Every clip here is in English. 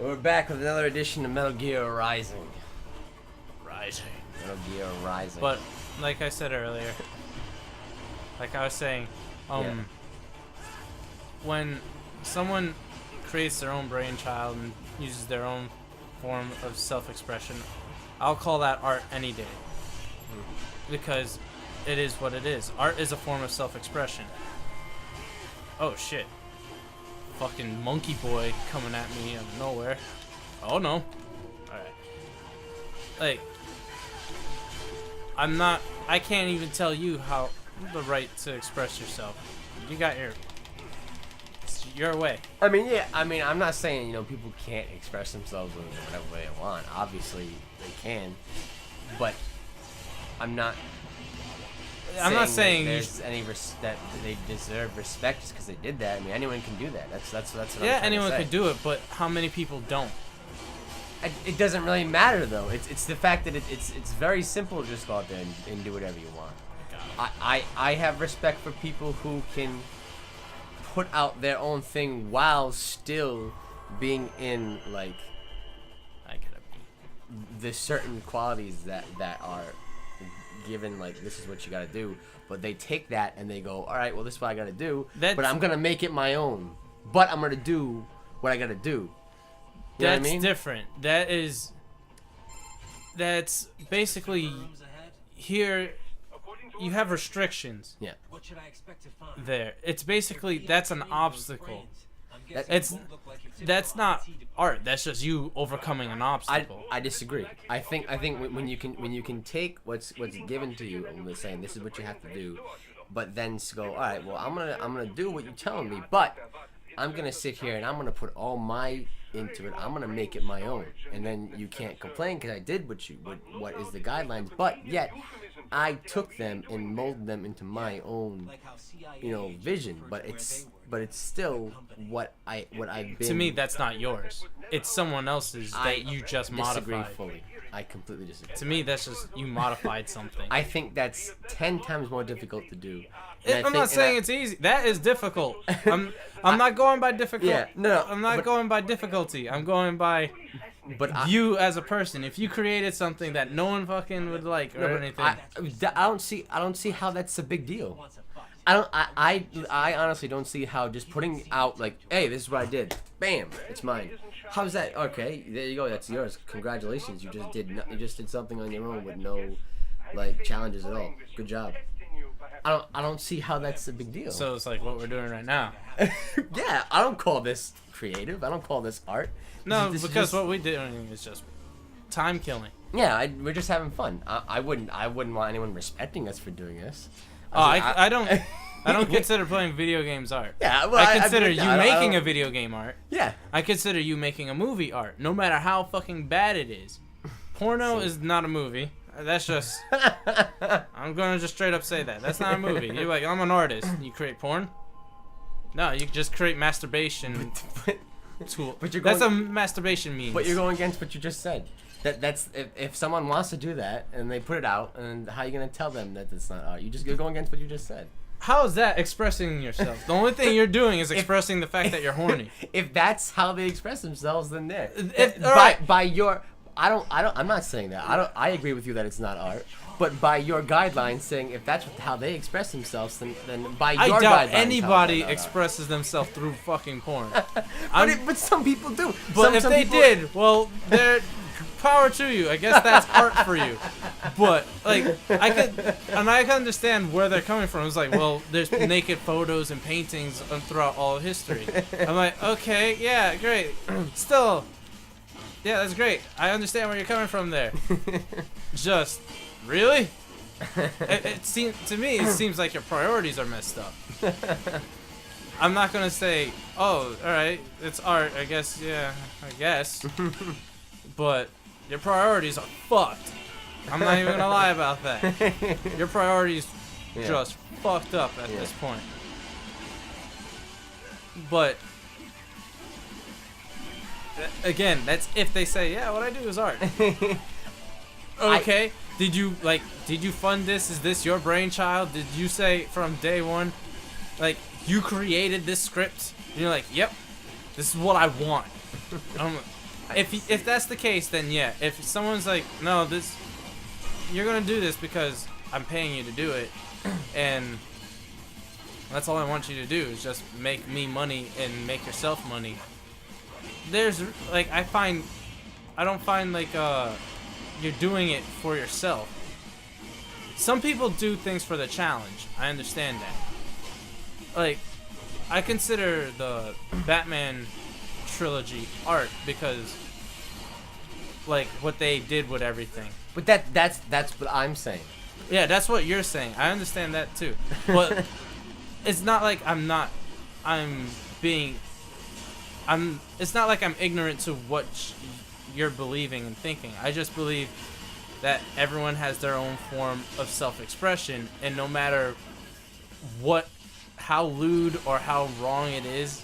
We're back with another edition of Metal Gear Rising. Metal Gear Rising. But like I said earlier, like I was saying, when someone creates their own brainchild and uses their own form of self-expression, I'll call that art any day. Because it is what it is. Art is a form of self-expression. Oh shit. Fucking monkey boy coming at me out of nowhere. Oh no. Alright. Like, I can't even tell you how the right to express yourself. You got it's your way. I mean, yeah, I'm not saying, people can't express themselves in whatever way they want. Obviously, they can. But I'm not saying there's that they deserve respect just because they did that. I mean, anyone can do that. That's what I'm trying to say. Anyone could do it, but how many people don't? It doesn't really matter though. It's the fact that it's very simple to just go out there and do whatever you want. I have respect for people who can put out their own thing while still being in the certain qualities that are given, like, this is what you gotta do, but they take that and they go, all right, well, this is what I gotta do, but I'm gonna make it my own, but I'm gonna do what I gotta do. You know what I mean? Different. That's basically, here you have restrictions. Yeah. There, it's basically, that's an obstacle. That's not art. That's just you overcoming an obstacle. I disagree. I think when you can take what's given to you and saying this is what you have to do, but then go, all right, well, I'm gonna do what you're telling me, but I'm gonna sit here and I'm gonna put all my into it. I'm gonna make it my own, and then you can't complain because I did what is the guidelines, but yet I took them and molded them into my own, vision. But it's still what I've been. To me, that's not yours. It's someone else's that you just modified. Fully. I completely disagree. To me, that's just you modified something. I think that's 10 times more difficult to do. I'm not saying it's easy. That is difficult. I'm not going by difficult. Yeah, no. I'm not going by difficulty. I'm going by you as a person. If you created something that no one fucking would like or anything, I don't see how that's a big deal. I honestly don't see how just putting out like, hey, this is what I did, bam, it's mine. How's that? Okay, there you go, that's yours. Congratulations, you just did something on your own with no challenges at all. Good job. I don't see how that's a big deal. So it's like what we're doing right now. Yeah, I don't call this creative. I don't call this art. No, because what we're doing is just time killing. Yeah, we're just having fun. I wouldn't want anyone respecting us for doing this. I don't consider playing video games art. Yeah, well, I consider you making a video game art. Yeah. I consider you making a movie art, no matter how fucking bad it is. Porno is not a movie. That's just... I'm going to just straight up say that. That's not a movie. You're like, I'm an artist. You create porn? No, you just create masturbation tool. But you're that's a masturbation means. But you're going against what you just said. That's if someone wants to do that and they put it out, and how are you going to tell them that it's not art? You're going against what you just said. How is that expressing yourself? The only thing you're doing is expressing the fact that you're horny. If that's how they express themselves, then there. By your... I'm not saying that. I agree with you that it's not art. But by your guidelines saying if that's how they express themselves, then by your guidelines... I doubt anybody expresses themselves through fucking porn. But some people do. But if they did, well, they're... Power to you. I guess that's art for you. But I can understand where they're coming from. It's like, well, there's naked photos and paintings throughout all of history. I'm like, okay, yeah, great. Still, yeah, that's great. I understand where you're coming from there. Just really, to me, it seems like your priorities are messed up. I'm not gonna say, oh, all right, it's art. I guess, yeah, I guess. But your priorities are fucked. I'm not even gonna lie about that. Your priorities just fucked up at this point. But again, that's if they say, yeah, what I do is art. Okay. Did you fund this? Is this your brainchild? Did you say from day one, you created this script? And you're like, yep, this is what I want. If that's the case, then yeah. If someone's like, no, you're gonna do this because I'm paying you to do it, and that's all I want you to do is just make me money and make yourself money. There's like I don't find like you're doing it for yourself. Some people do things for the challenge. I understand that. Like, I consider the Batman trilogy art because, like, what they did with everything. But that's what I'm saying. Yeah, that's what you're saying. I understand that too. But it's not like it's not like I'm ignorant to what you're believing and thinking. I just believe that everyone has their own form of self-expression, and no matter how lewd or how wrong it is,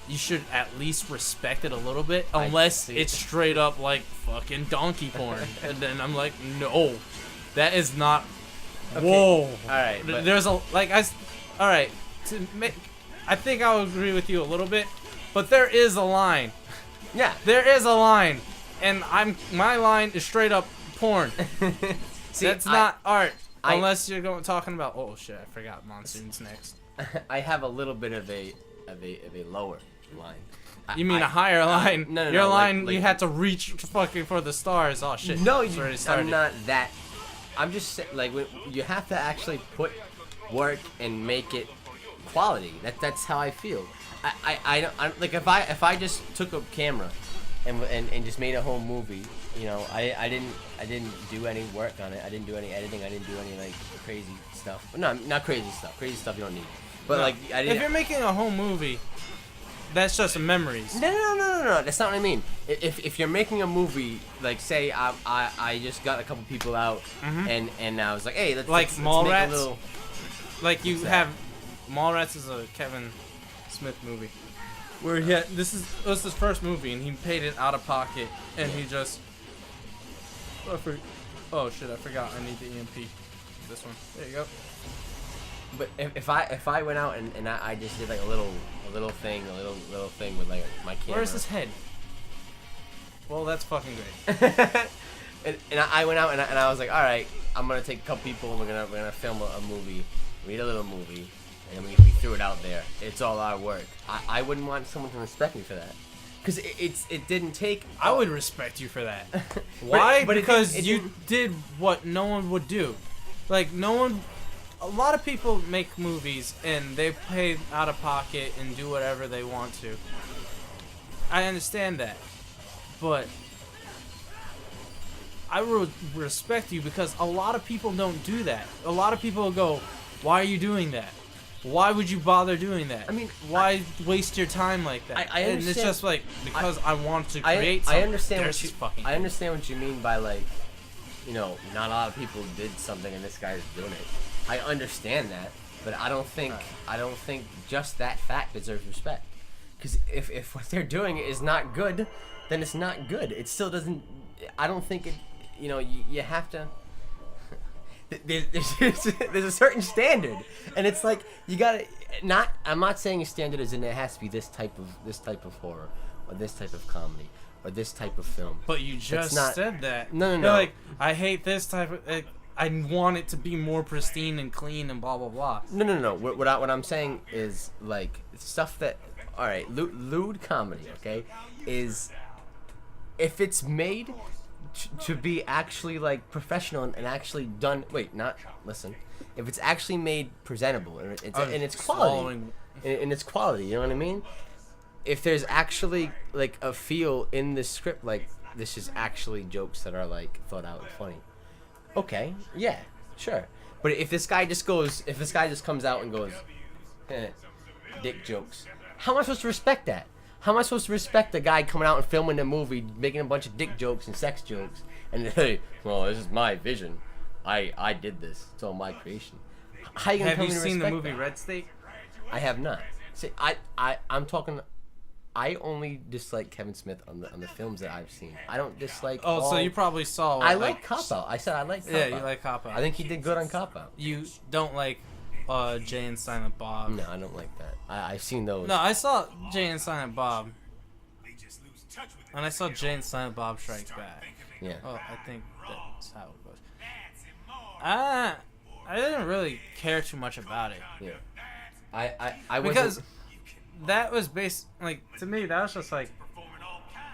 you should at least respect it a little bit, unless it's straight up like fucking donkey porn. And then I'm like, no, that is not. Okay. Whoa. All right. There's a like I. All right. I think I'll agree with you a little bit, but there is a line. Yeah. There is a line, and my line is straight up porn. See, that's not art, unless you're talking about. Oh shit! I forgot Monsoon's next. I have a little bit of a lower line. You mean a higher line? No, Your line, like, you had to reach fucking for the stars. Oh shit! No, I'm not that. I'm just like you have to actually put work and make it quality. That's how I feel. I like if I just took a camera and just made a whole movie, you know, I didn't do any work on it. I didn't do any editing. I didn't do any like crazy stuff. No, not crazy stuff. Crazy stuff you don't need. But no, like I didn't. If you're making a whole movie, that's just memories. No. That's not what I mean. If you're making a movie, like say I just got a couple people out and I was like, hey, let's make a little. Like you have Mallrats is a Kevin Smith movie where this is his first movie and he paid it out of pocket and he just oh shit, I forgot I need the EMP. This one, there you go. But if I went out and I just did like a little thing with like my camera. Where's his head? Well, that's fucking great. and I went out and I was like, all right, I'm gonna take a couple people and we're gonna film a movie. We did a little movie, and we threw it out there. It's all our work. I wouldn't want someone to respect me for that, because it didn't take. I would respect you for that. Why? Because you did what no one would do. Like no one. A lot of people make movies and they pay out of pocket and do whatever they want to. I understand that, but I would respect you because a lot of people don't do that. A lot of people go, why are you doing that? Why would you bother doing that? I mean, why waste your time like that? I understand. And it's just like, because I want to create something. I understand what you mean by like, you know, not a lot of people did something and this guy's doing it. I understand that, but I don't think just that fact deserves respect. Because if what they're doing is not good, then it's not good. It still doesn't. I don't think it. You know, you have to. There's a certain standard, and it's like you gotta not. I'm not saying a standard is in it has to be this type of horror, or this type of comedy, or this type of film. But you just said that. No. You're like, I hate this type of. I want it to be more pristine and clean and blah blah blah. No. What I'm saying is like stuff that. All right, lewd comedy. Okay, is if it's made to be actually like professional and actually done. Wait, not listen. If it's actually made presentable and it's quality, and it's quality, you know what I mean? If there's actually like a feel in the script, like this is actually jokes that are like thought out and funny. Okay, yeah, sure. But if this guy just comes out and goes, dick jokes, how am I supposed to respect that? How am I supposed to respect the guy coming out and filming a movie, making a bunch of dick jokes and sex jokes, and hey, well, this is my vision. I did this. It's all my creation. How you gonna Have you seen the movie that? Red State? I have not. See, I'm talking. I only dislike Kevin Smith on the films that I've seen. I don't dislike. Oh, so you probably saw. I like Cop Out. I said I like Cop Out. Yeah, you like Cop Out. I think he did good on Cop Out. You don't like Jay and Silent Bob. No, I don't like that. I've seen those. No, I saw Jay and Silent Bob. when I saw Jay and Silent Bob Strikes Back. Yeah. Oh, I think that's how it goes. I didn't really care too much about it. Yeah. I because wasn't... that was based like to me that was just like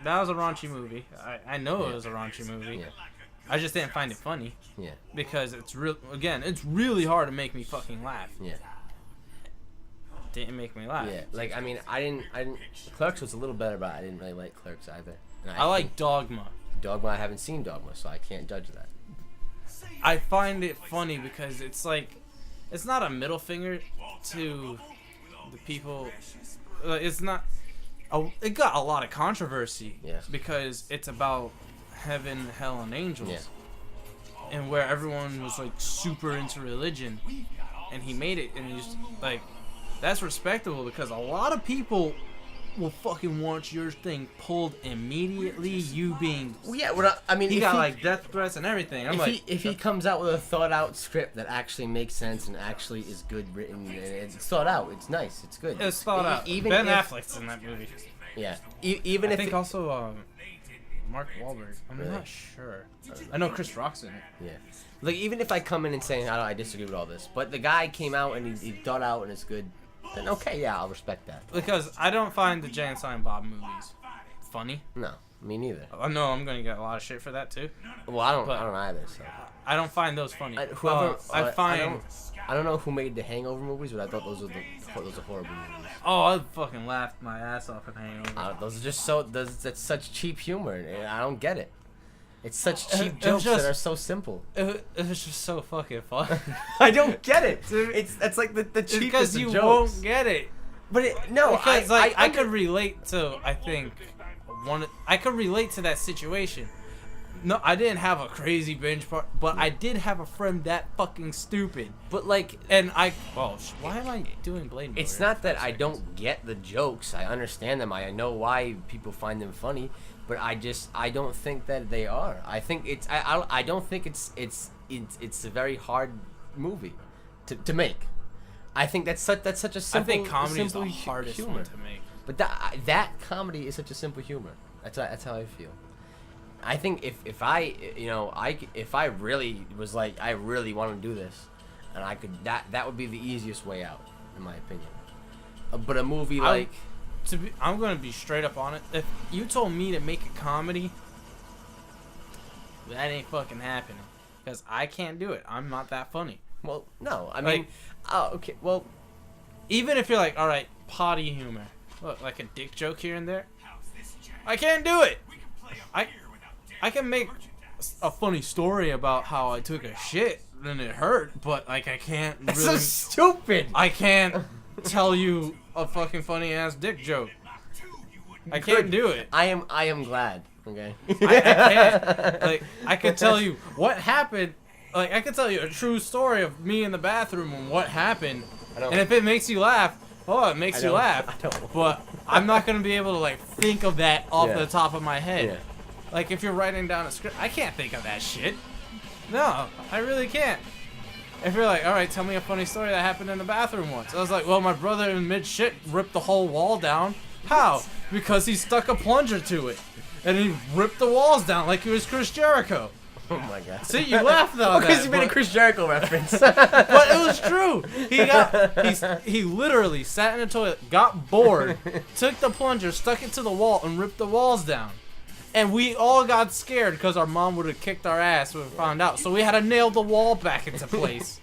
that was a raunchy movie. I know it was a raunchy movie. Yeah. I just didn't find it funny. Yeah. Because it's it's really hard to make me fucking laugh. Yeah. Didn't make me laugh. Yeah. Like I mean, I didn't. Clerks was a little better, but I didn't really like Clerks either. And I like Dogma. Dogma. I haven't seen Dogma, so I can't judge that. I find it funny because it's like, it's not a middle finger to the people. It's not. It got a lot of controversy. Yeah. Because it's about heaven, hell, and angels. Yeah. And where everyone was like super into religion, and he made it, and he's like, that's respectable because a lot of people will fucking want your thing pulled immediately. You being yeah, well, I mean, he got like death threats and everything. I'm like, if he comes out with a thought out script that actually makes sense and actually is good written, and it's thought out, it's nice, it's good. It's thought out. Even Ben if, Affleck's in that movie. Yeah, even I if think also Mark Wahlberg. I'm Really? not sure. I know Chris Rock's in it. Yeah. Like, even if I come in and say, I disagree with all this, but the guy came out and he thought out and it's good, then okay, yeah, I'll respect that. Because I don't find the Jay and Silent Bob movies funny. No, me neither. I know I'm going to get a lot of shit for that, too. Well, I don't either, so. I don't find those funny. I don't know who made the Hangover movies, but I thought those are horrible movies. Oh, I fucking laughed my ass off at Hangover. Those are just that's such cheap humor, and I don't get it. It's such cheap It jokes just- that are so simple. It was just so fucking fun. I don't get it. That's like the cheapest Because of you jokes. won't get it. But no, Because I could relate to I could relate to that situation. No, I didn't have a crazy binge part, but I did have a friend that fucking stupid. But like, And why am I doing Blade Runner? it's not that I don't get the jokes. I understand them. I know why people find them funny, but I don't think that they are. I think I don't think it's a very hard movie to make. I think that's such a simple. I think comedy is the simple hardest humor. one to make. But that comedy is such a simple humor. That's how I feel. I think if I really was like, I really want to do this, and I could, that would be the easiest way out, in my opinion. But a movie like, I'm gonna be straight up on it. If you told me to make a comedy, that ain't fucking happening. Because I can't do it. I'm not that funny. well, no, I mean, okay, well, Even if you're like, all right, potty humor, what, like a dick joke here and there, I can't do it. I can make a funny story about how I took a shit and it hurt, but like I can't that's really. so stupid. I can't tell you a fucking funny ass dick joke. I can't Good. do it. I am glad. Okay. I can't. Like I could tell you what happened. Like I could tell you a true story of me in the bathroom and what happened. And if it makes you laugh, it makes you laugh. I don't. But I'm not gonna be able to like think of that off Yeah. the top of my head. Yeah. Like if you're writing down a script, I can't think of that shit. No, I really can't. If you're like, all right, tell me a funny story that happened in the bathroom once. I was like, well, my brother in mid shit ripped the whole wall down. How? Because he stuck a plunger to it, and he ripped the walls down like he was Chris Jericho. Oh my god. See, you laughed though. Because you made a Chris Jericho reference. But it was true. He literally sat in the toilet, got bored, took the plunger, stuck it to the wall, and ripped the walls down. And we all got scared because our mom would have kicked our ass when we found out. So we had to nail the wall back into place.